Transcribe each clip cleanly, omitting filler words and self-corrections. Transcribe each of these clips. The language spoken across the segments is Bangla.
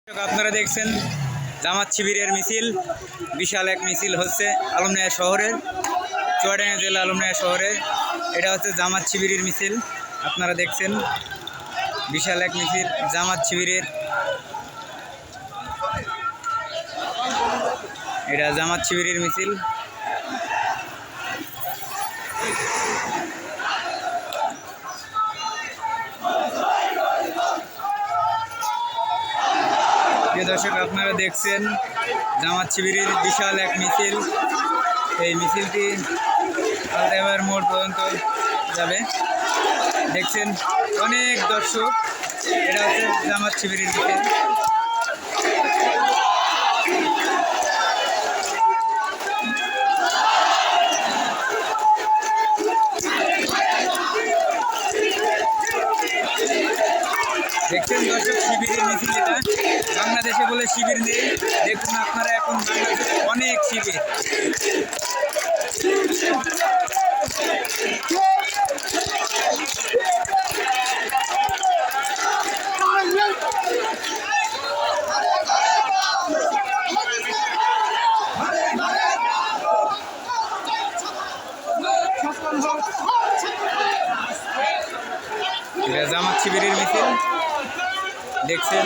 আপনারা দেখছেন জামাত শিবিরের মিছিল, বিশাল এক মিছিল হচ্ছে আলমডাঙ্গা শহরের, চুয়াডাঙ্গা জেলা আলমডাঙ্গা শহরে। এটা হচ্ছে জামাত শিবিরের মিছিল। আপনারা দেখছেন বিশাল এক মিছিল জামাত শিবিরের। এটা জামাত শিবিরের মিছিল। দর্শক আপনারা দেখছেন জামাত শিবিরের বিশাল এক মিছিল। এই মিছিলটি আলতাইবার মোড় পর্যন্ত যাবে। দেখছেন অনেক দর্শক। এটা হচ্ছে জামাত শিবিরের মিছিল। দেখছেন দর্শক শিবিরের মিছিল। এটা বাংলাদেশে বলে শিবির নেই, দেখুন আপনারা এখন বাংলাদেশে অনেক শিবির। এটা জামাত শিবিরের মিছিল দেখছেন।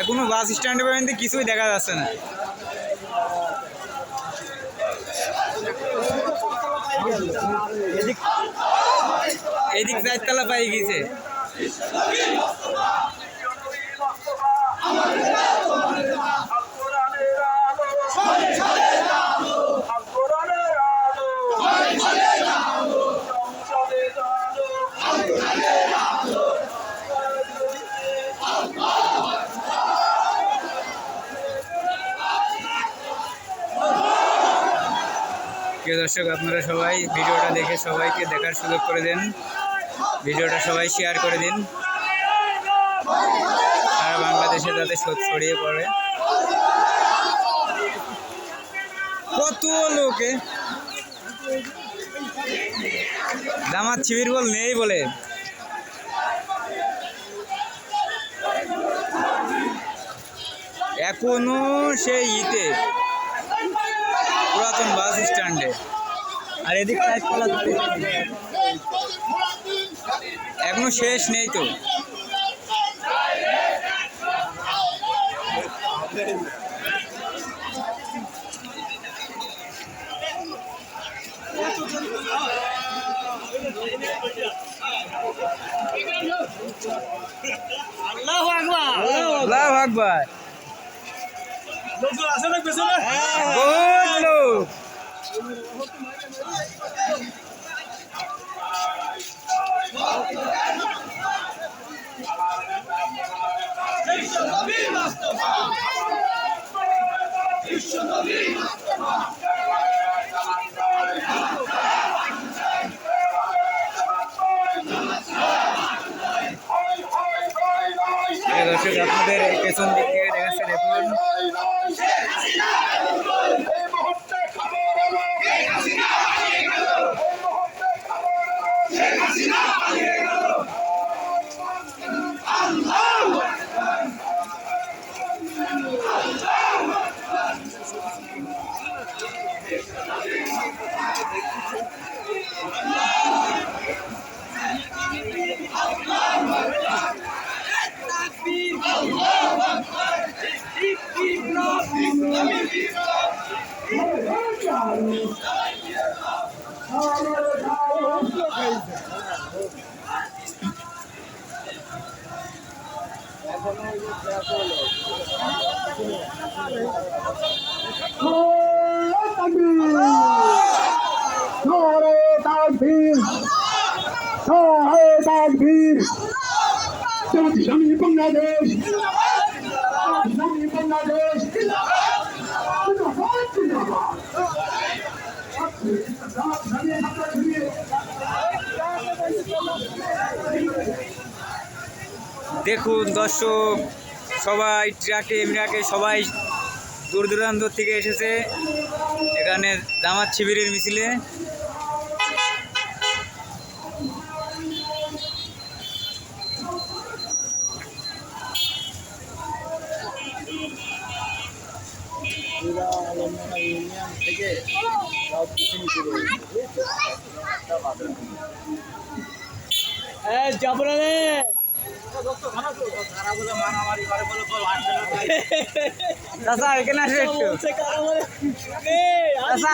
এখনো বাস স্ট্যান্ডে পর্যন্ত কিছুই দেখা যাচ্ছে না। এদিক 4 তলা পাই গেছে। প্রিয় দর্শক আপনারা সবাই ভিডিওটা দেখে সবাইকে দেখার সুযোগ করে দেন। ভিডিওটা সবাই শেয়ার করে দিন, সারা বাংলাদেশে যাতে ছড়িয়ে পড়ে। কত লোকে জামাত শিবির বল নেই বলে এখনো সেই পুরাতন বাস স্ট্যান্ডে। আর এদিক এখনো শেষ নেই তো। আল্লাহু আকবার, আল্লাহু আকবার। বহুত লোক। দর্শক আপনাদের পেছন দিক থেকে দেখাচ্ছে, দেখুন Bangsaladesh! দেখুন দর্শক, সবাই ট্রাকে মিরাকে সবাই দূর দূরান্ত থেকে এসেছে এখানে জামাত শিবিরের মিছিলে। ইউনিয়ন থেকে সব কিছু নিতে যাবো না রে। চাচা এখানে আসবে একটু। চাচা